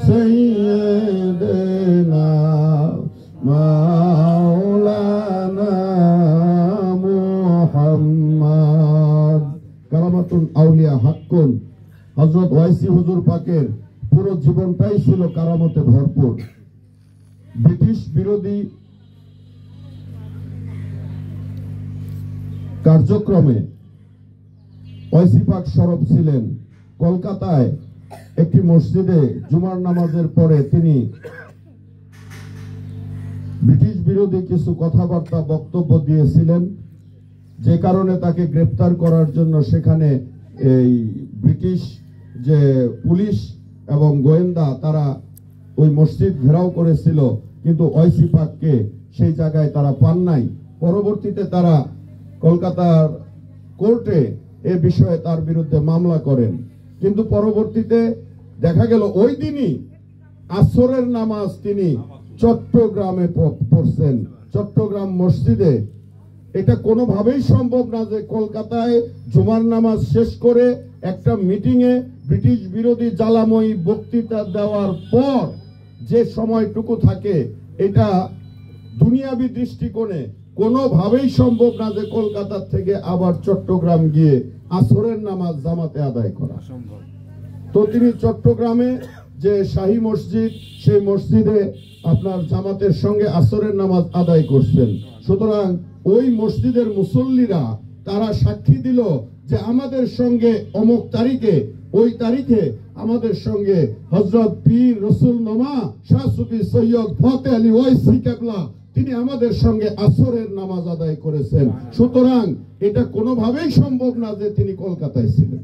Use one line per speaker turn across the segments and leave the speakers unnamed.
سيدنا مولانا محمد কারামাতুল আউলিয়া হাক্কুন হযরত ওয়াইসি হুজুর পাকের পুরো জীবনটাই ছিল কারামতে ভরপুর। ব্রিটিশ বিরোধী কার্যক্রমে ওয়াইসি পাক সরব ছিলেন। কলকাতায় একটি মসজিদে জুমার নামাজের পরে তিনি ব্রিটিশ বিরোধী কিছু কথাবার্তা বক্তব্য দিয়েছিলেন, যে কারণে তাকে গ্রেফতার করার জন্য সেখানে এই ব্রিটিশ যে পুলিশ এবং গোয়েন্দা তারা ওই মসজিদ ঘেরাও করেছিল, কিন্তু ওয়াইসি পাককে সেই জায়গায় তারা পান নাই। পরবর্তীতে তারা কলকাতার কোর্টে এ বিষয়ে তার বিরুদ্ধে মামলা করেন, কিন্তু পরবর্তীতে দেখা গেল ওই দিনই আসরের নামাজ তিনি চট্টগ্রামে পড়ছেন, চট্টগ্রাম মসজিদে। এটা কোনোভাবেই সম্ভব না যে কলকাতায় জুমার নামাজ শেষ করে একটা মিটিংয়ে ব্রিটিশ বিরোধী জ্বালাময়ী বক্তৃতা দেওয়ার পর যে সময়টুকু থাকে, এটা দুনিয়াবি দৃষ্টিকোণে কোনোভাবেই সম্ভব না যে কলকাতা থেকে আবার চট্টগ্রাম গিয়ে আসরের নামাজ জামাতে আদায় করা সম্ভব। তো তিনি চট্টগ্রামে যে শাহী মসজিদ, সেই মসজিদে আপনার জামাতের সঙ্গে আসরের নামাজ আদায় করছেন। সুতরাং ওই মসজিদের মুসল্লিরা তারা সাক্ষী দিল যে আমাদের সঙ্গে অমুক তারিখে, ওই তারিখে আমাদের সঙ্গে হযরত পীর রসুল নোমা শাহ সুফি সৈয়দ ফতে আলী ওয়াইসি কেবলা তিনি আমাদের সঙ্গে আসরের নামাজ আদায় করেছেন। সুতরাং এটা কোনোভাবেই সম্ভব না যে তিনি কলকাতায় ছিলেন।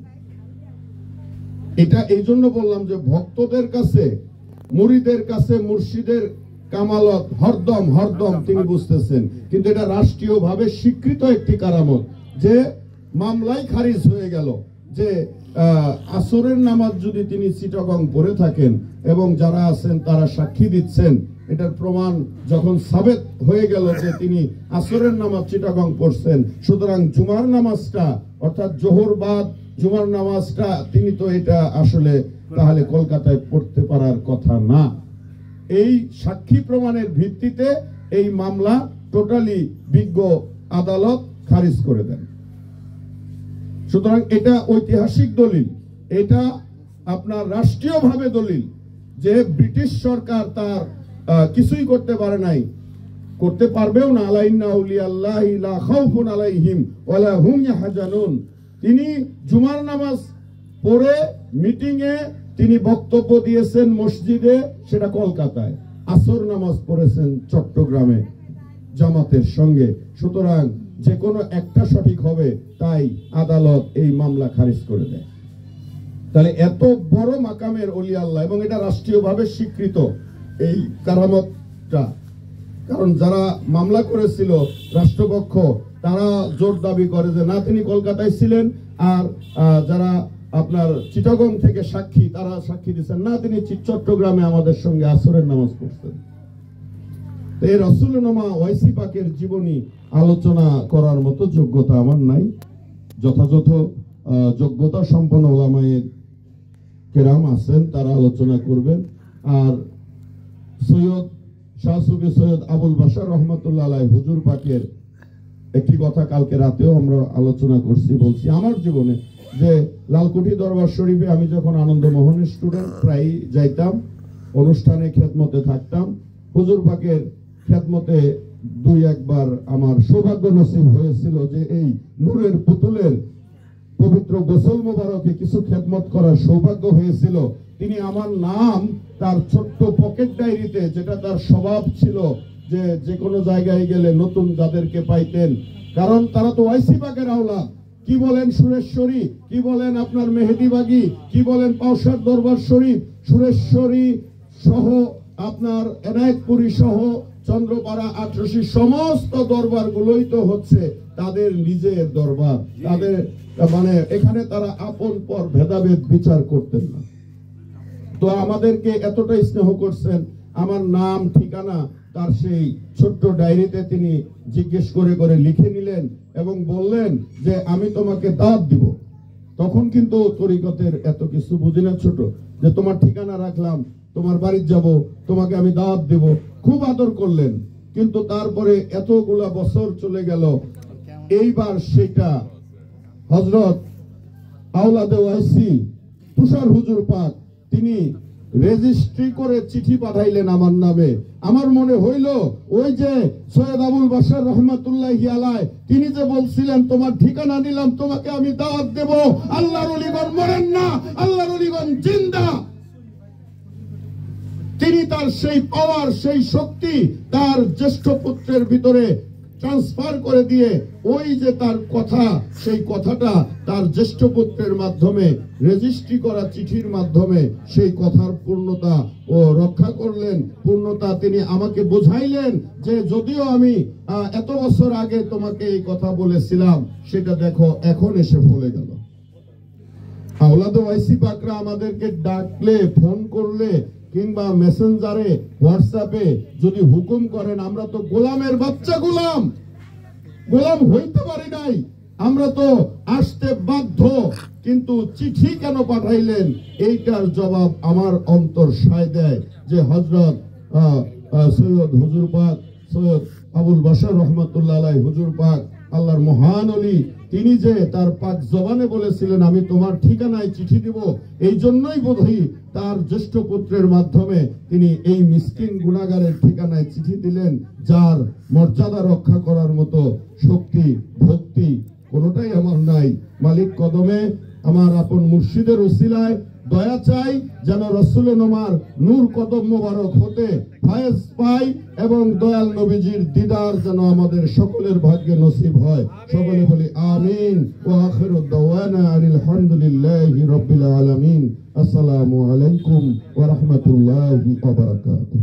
এটা এই জন্য বললাম যে ভক্তদের কাছে, মুরিদের কাছে মুর্শিদের কামালত হরদম হরদম তিনি বুঝতেছেন, কিন্তু এটা রাষ্ট্রীয়ভাবে স্বীকৃত একটি কারামত যে মামলাই খারিজ হয়ে গেল যে আসরের নামাজ যদি তিনি চিটাগং পড়ে থাকেন এবং যারা আছেন তারা সাক্ষী দিচ্ছেন, এটার প্রমাণ যখন সাবেত হয়ে গেল যে তিনি আসরের নামাজ চিটাগং পড়ছেন, সুতরাং জুমার নামাজটা অর্থাৎ জোহর বাদ জুমার নামাজটা তিনি তো এটা আসলে তাহলে কলকাতায় পড়তে পারার কথা না। এই সাক্ষী প্রমাণের ভিত্তিতে এই মামলা টোটালি বিজ্ঞ আদালত খারিজ করে দেন। সুতরাং এটা ঐতিহাসিক দলিল, এটা আপনার রাষ্ট্রীয়ভাবে দলিল যে ব্রিটিশ সরকার তার কিছুই করতে পারে নাই, করতে পারবেও না। আলাইন্না আউলিয়াল্লাহি লা খাউফুন আলাইহিম ওয়ালা হুম ইয়াহজানুন। তিনি জুমার নামাজ পড়ে মিটিংয়ে তিনি বক্তব্য দিয়েছেন মসজিদে, সেটা কলকাতায়। আসর নামাজ পড়েছেন চট্টগ্রামে জামাতের সঙ্গে। সুতরাং যে কোনো একটা সঠিক হবে, তাই আদালত এই মামলা খারিজ করে দেয়। তাহলে এত বড় মাকামের ওলি আল্লাহ, এবং এটা রাষ্ট্রীয়ভাবে স্বীকৃত এই কারামতটা। কারণ যারা মামলা করেছিল রাষ্ট্রপক্ষ, তারা জোর দাবি করে যে না তিনি কলকাতায় ছিলেন, আর যারা আপনার চিটাগং থেকে সাক্ষী, তারা সাক্ষী দিচ্ছেন না তিনি চট্টগ্রামে আমাদের সঙ্গে আসরের নামাজ পড়ছেন। এই রসুলনুমা ওয়াইসি পাকের জীবনী আলোচনা করার মতো যোগ্যতা আমার নাই। যথাযথ যোগ্যতা সম্পন্ন ওলামায়ে কেরাম আছেন, তারা আলোচনা করবেন। আর সৈয়দ শাহ সুফি সৈয়দ আবুল বাশার রহমতুল্লাহ আলাইহি হুজুর পাকের একটি কথা কালকে রাতেও আমরা আলোচনা করছি, বলছি আমার জীবনে যে লালকুঠি দরবার শরীফে আমি যখন আনন্দমোহনের স্টুডেন্ট প্রায় যাইতাম, অনুষ্ঠানে খেদমতে থাকতাম। হুজুর পাকের খেদমতে দুই একবার আমার সৌভাগ্য নসিব হয়েছিল যে এই নূরের পুতুলের পবিত্র গোসল মোবারকে কিছু খেদমত করার সৌভাগ্য হয়েছিল। তিনি আমার নাম তার ছোট্ট পকেট ডায়েরিতে, যেটা তার স্বভাব ছিল যে যে কোনো জায়গায় গেলে নতুন যাদেরকে পাইতেন, কারণ তারা তো ওয়াইসি পাকের আওলাদ, কি বলেন সুরেশ্বরী, কি বলেন আপনার মেহেদিবাগী, কি বলেন পাউসার দরবার শরীফ, সুরেশ্বরী সহ আপনার এনায়েতপুরী সহ চন্দ্রপাড়া আটরশি সমস্ত দরবার গুলোই তো হচ্ছে তাদের নিজের দরবার। তাদের মানে এখানে তারা আপন পর ভেদাভেদ বিচার করতেন না। তো আমাদেরকে এতটাই স্নেহ করছেন, আমার নাম ঠিকানা তার সেই ছোট্ট ডায়েরিতে তিনি জিজ্ঞেস করে করে লিখে নিলেন এবং বললেন যে আমি তোমাকে দাওয়াত দিব। তখন কিন্তু তরিকতের এত কিছু বুঝি না ছোট, যে তোমার ঠিকানা রাখলাম, তোমার বাড়ি যাব, তোমাকে আমি দাওয়াত দেব, খুব আদর করলেন। কিন্তু তারপরে এতগুলা বছর চলে গেল, এইবার সেটা হযরত আওলাদে ওয়াইসি তুষার হুজুর পাক তিনি রেজিস্ট্রি করে চিঠি পাঠাইলেন আমার নামে। আমার মনে হইল ওই যে সৈয়দ আবুল বাশার রহমাতুল্লাহি আলাইহি তিনি যে বলছিলেন তোমার ঠিকানা নিলাম, তোমাকে আমি দাওয়াত দেব, আল্লাহর ওলিগণ মরেন না, আল্লাহর ওলিগণ জিন্দা। তিনি তার সেই পাওয়ার, সেই শক্তি তার জ্যেষ্ঠ পুত্রের ভিতরে ট্রান্সফার করে দিয়ে ওই যে তার কথা, সেই কথাটা তার জ্যেষ্ঠ পুত্রের মাধ্যমে রেজিস্ট্রি করা চিঠির মাধ্যমে সেই কথার পূর্ণতা ও রক্ষা করলেন। পূর্ণতা তিনি আমাকে বোঝাইলেন যে যদিও আমি এত বছর আগে তোমাকে এই কথা বলেছিলাম, সেটা দেখো এখন এসে ফলে গেল। আওলাদ ওয়াইসি পাকরা আমাদেরকে ডাকলে, ফোন করলে কিংবা মেসেঞ্জারে, হোয়াটসঅ্যাপে যদি হুকুম করেন, আমরা তো গোলামের বাচ্চা, গোলাম হইতে পারি নাই, আমরা তো আসতে বাধ্য। কিন্তু চিঠি কেন পাঠাইলেন, এইটার জবাব আমার অন্তর সায় দেয় যে হযরত সৈয়দ হুজুর পাক, সৈয়দ আবুল বাশার রহমাতুল্লাহ আলাইহি হুজুর পাক, আল্লাহর মহান ওলি, তিনি যে তার পাক জবানে বলেছিলেন আমি তোমার ঠিকানায় চিঠি দিব, এই জন্যই বোধহয় তার জ্যেষ্ঠ পুত্রের মাধ্যমে তিনি এই মিসকিন গুনাহগারের ঠিকানায় চিঠি দিলেন, যার মর্যাদা রক্ষা করার মতো শক্তি, ভক্তি কোনোটাই আমার নাই। মালিক কদমে আমার আপন মুর্শিদের উসিলায় দয়া চাই যেন রাসূলের নোমার নূর কদম মোবারক হতে ফায়েজ পাই এবং দয়াল নবীজির দিদার যেন আমাদের সকলের ভাগ্যে নসিব হয়। সকলে বলি আমিন। ওয়া আখিরু দাওয়ানা আনিল হামদুলিল্লাহি রাব্বিল আলামিন। আসসালামু আলাইকুম ওয়া রাহমাতুল্লাহি ওয়া বারাকাতুহু।